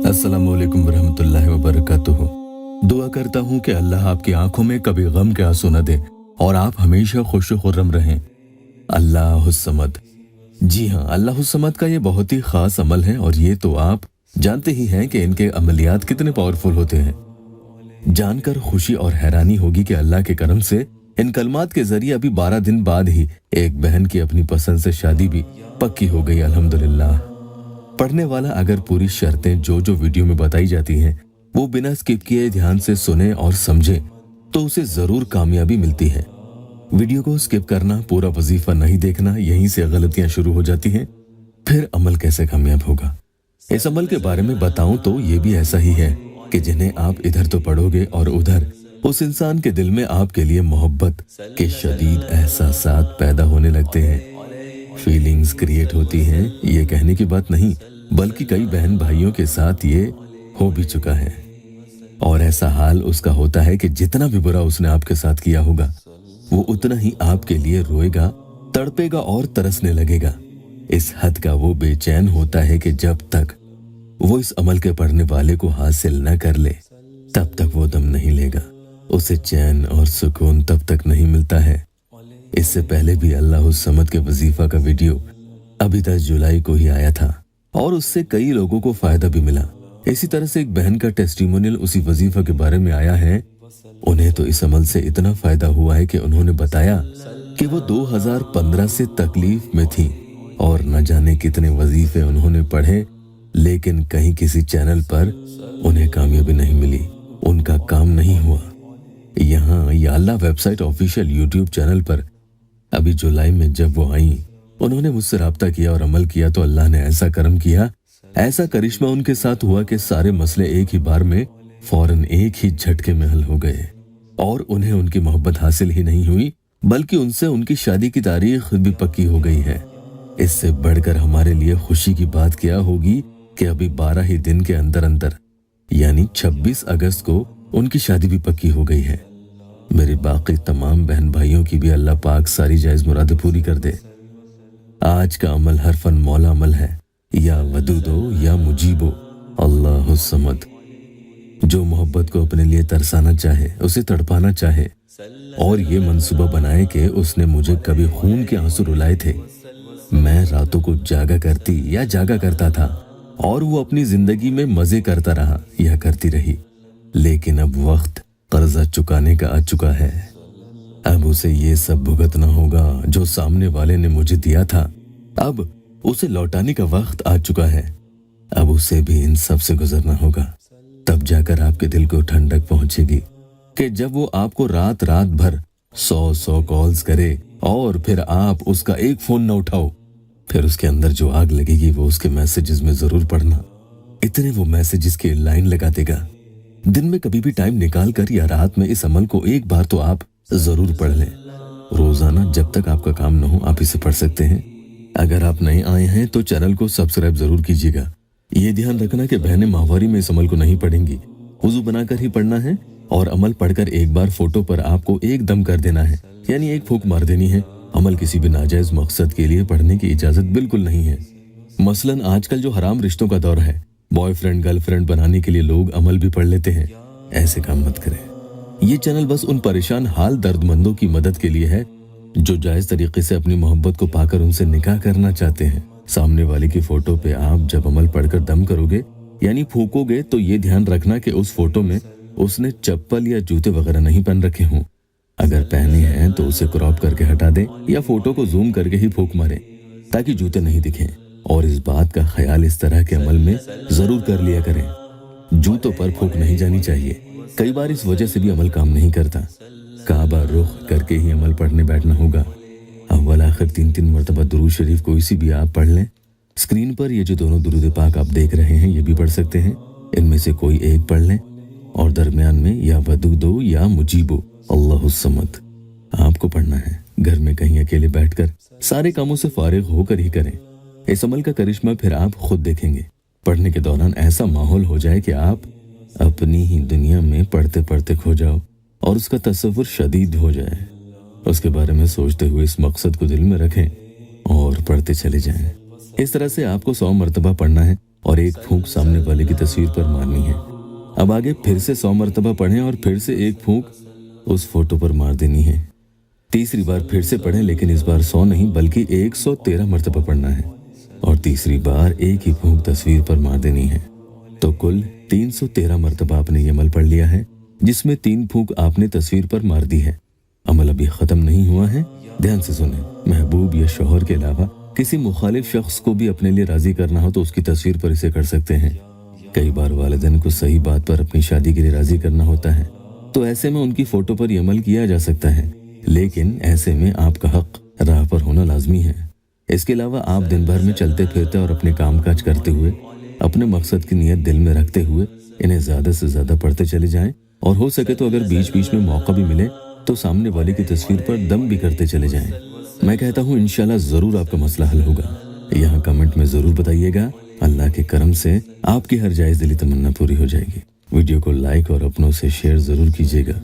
अस्सलामु अलैकुम वरहमतुल्लाहि वबरकातुहू। दुआ करता हूँ कि अल्लाह आपकी आंखों में कभी गम के आंसू न दे और आप हमेशा खुश खुर्रम रहें। अल्लाहुस्समद। जी हाँ, अल्लाहुस्समद का ये बहुत ही खास अमल है और ये तो आप जानते ही हैं कि इनके अमलियात कितने पावरफुल होते हैं। जानकर खुशी और हैरानी होगी कि अल्लाह के करम से इन कलमात के जरिए अभी 12 दिन बाद ही एक बहन की अपनी पसंद से शादी भी पक्की हो गई, अल्हम्दुलिल्लाह। पढ़ने वाला अगर पूरी शर्तें जो जो वीडियो में बताई जाती हैं वो बिना स्किप किए ध्यान से सुने और समझे तो उसे जरूर कामयाबी मिलती है। वीडियो को स्किप करना, पूरा वजीफा नहीं देखना, यहीं से गलतियां शुरू हो जाती हैं। फिर अमल कैसे कामयाब होगा? इस अमल के बारे में बताऊं तो ये भी ऐसा ही है कि जिन्हें आप इधर तो पढ़ोगे और उधर उस इंसान के दिल में आपके लिए मोहब्बत के शदीद एहसासात पैदा होने लगते हैं, फीलिंग्स क्रिएट होती हैं। ये कहने की बात नहीं, बल्कि कई बहन भाइयों के साथ ये हो भी चुका है। और ऐसा हाल उसका होता है कि जितना भी बुरा उसने आपके साथ किया होगा वो उतना ही आपके लिए रोएगा, तड़पेगा और तरसने लगेगा। इस हद का वो बेचैन होता है कि जब तक वो इस अमल के पढ़ने वाले को हासिल न कर ले तब तक वो दम नहीं लेगा। उसे चैन और सुकून तब तक नहीं मिलता है। इससे पहले भी अल्लाहुस्समद के वजीफा का वीडियो अभी 10 जुलाई को ही आया था और उससे कई लोगों को फायदा भी मिला। इसी तरह से एक बहन का टेस्टिमोनियल उसी वजीफा के बारे में आया है। उन्हें तो इस अमल से इतना फायदा हुआ है कि उन्होंने बताया कि वो 2015 से तकलीफ में थी और न जाने कितने वजीफे उन्होंने पढ़े, लेकिन कहीं किसी चैनल पर उन्हें कामयाबी नहीं मिली, उनका काम नहीं हुआ। यहाँ या अल्लाह वेबसाइट ऑफिशियल यूट्यूब चैनल पर अभी जुलाई में जब वो आई, उन्होंने मुझसे राब्ता किया और अमल किया तो अल्लाह ने ऐसा करम किया, ऐसा करिश्मा उनके साथ हुआ कि सारे मसले एक ही बार में फौरन एक ही झटके में हल हो गए और उन्हें उनकी मोहब्बत हासिल ही नहीं हुई बल्कि उनसे उनकी शादी की तारीख भी पक्की हो गई है। इससे बढ़कर हमारे लिए खुशी की बात क्या होगी कि अभी 12 ही दिन के अंदर अंदर यानी 26 अगस्त को उनकी शादी भी पक्की हो गई है। मेरे बाकी तमाम बहन भाइयों की भी अल्लाह पाक सारी जायज मुरादें पूरी कर दे। आज का अमल हरफन मौला अमल है, या वदूदो या मुजीबो अल्लाहुस्समद। जो मोहब्बत को अपने लिए तरसाना चाहे, उसे तड़पाना चाहे और ये मंसूबा बनाए कि उसने मुझे कभी खून के आंसू रुलाए थे, मैं रातों को जागा करती या जागा करता था और वो अपनी जिंदगी में मजे करता रहा या करती रही, लेकिन अब वक्त कर्जा चुकाने का आ चुका है। अब उसे ये सब भुगतना होगा जो सामने वाले ने मुझे दिया था। अब उसे लौटाने का वक्त आ चुका है। अब उसे भी इन सब से गुजरना होगा। तब जाकर आपके दिल को ठंडक पहुंचेगी कि जब वो आपको रात रात भर 100 कॉल्स करे और फिर आप उसका एक फोन न उठाओ, फिर उसके अंदर जो आग लगेगी वो उसके मैसेजेस में जरूर पढ़ना। इतने वो मैसेजेस की लाइन लगा देगा। दिन में कभी भी टाइम निकाल कर या रात में इस अमल को एक बार तो आप जरूर पढ़ लें। रोजाना जब तक आपका काम न हो आप इसे पढ़ सकते हैं। अगर आप नए आए हैं तो चैनल को सब्सक्राइब जरूर कीजिएगा। ये ध्यान रखना कि बहनें माहवारी में इस अमल को नहीं पढ़ेंगी, वुजू बनाकर ही पढ़ना है और अमल पढ़कर एक बार फोटो पर आपको एक दम कर देना है, यानी एक फूंक मार देनी है। अमल किसी भी नाजायज मकसद के लिए पढ़ने की इजाजत बिल्कुल नहीं है। मसलन आजकल जो हराम रिश्तों का दौर है, बॉयफ्रेंड गर्लफ्रेंड बनाने के लिए लोग अमल भी पढ़ लेते हैं। ऐसे काम मत करें। ये चैनल बस उन परेशान हाल दर्दमंदों की मदद के लिए है जो जायज तरीके से अपनी मोहब्बत को पाकर उनसे निकाह करना चाहते हैं। सामने वाले की फोटो पे आप जब अमल पढ़कर दम करोगे यानी फूकोगे तो ये ध्यान रखना कि उस फोटो में उसने चप्पल या जूते वगैरह नहीं पहन रखे हों। अगर पहने हैं तो उसे क्रॉप करके हटा दें या फोटो को जूम करके ही फूंक मारें ताकि जूते नहीं दिखें। और इस बात का ख्याल इस तरह के अमल में जरूर कर लिया करें, जूतों पर फूंक नहीं जानी चाहिए। कई बार इस वजह से भी अमल काम नहीं करता। काबा रुख करके ही अमल पढ़ने बैठना होगा। अव्वल आखिर 3 मरतबा दुरूद शरीफ कोई सी भी आप पढ़ लें। स्क्रीन पर ये जो दोनों दुरूद पाक आप देख रहे हैं ये भी पढ़ सकते हैं, इनमें से कोई एक पढ़ लें और दरमियान में या वदूदो या मुजीबो अल्लाहुस्समद आपको पढ़ना है। घर में कहीं अकेले बैठकर सारे कामों से फारिग होकर ही करें। इस अमल का करिश्मा फिर आप खुद देखेंगे। पढ़ने के दौरान ऐसा माहौल हो जाए कि आप अपनी ही दुनिया में पढ़ते पढ़ते खो जाओ और उसका तस्वुर शदीद हो जाए। उसके बारे में सोचते हुए इस मकसद को दिल में रखें और पढ़ते चले जाएं। इस तरह से आपको 100 मरतबा पढ़ना है और एक फूंक सामने वाले की तस्वीर पर मारनी है। अब आगे फिर से 100 मरतबा पढ़ें और फिर से एक फूंक उस फोटो पर मार देनी है। तीसरी बार फिर से पढ़ें, लेकिन इस बार 100 नहीं बल्कि 113 मरतबा पढ़ना है और तीसरी बार एक ही फूंक तस्वीर पर मार देनी है। तो कुल 313 मरतबा आपने ये अमल पढ़ लिया है, जिसमें 3 फूंक आपने तस्वीर पर मार दी है। अमल अभी खत्म नहीं हुआ है, ध्यान से सुने। महबूब या शौहर के अलावा किसी मुखालिफ शख्स को भी अपने लिए राजी करना हो तो उसकी तस्वीर पर इसे कर सकते हैं। कई बार वालिदैन को सही बात पर अपनी शादी के लिए राजी करना होता है, तो ऐसे में उनकी फोटो पर यह अमल किया जा सकता है, लेकिन ऐसे में आपका हक राह पर होना लाजमी है। इसके अलावा आप दिन भर में चलते फिरते और अपने कामकाज करते हुए अपने मकसद की नीयत दिल में रखते हुए इन्हें ज्यादा से ज्यादा पढ़ते चले जाएं, और हो सके तो अगर बीच बीच में मौका भी मिले तो सामने वाले की तस्वीर पर दम भी करते चले जाएं। मैं कहता हूँ इंशाल्लाह जरूर आपका मसला हल होगा। यहाँ कमेंट में जरूर बताइएगा। अल्लाह के करम से आपकी हर जायज दिली तमन्ना पूरी हो जाएगी। वीडियो को लाइक और अपनों से शेयर जरूर कीजिएगा।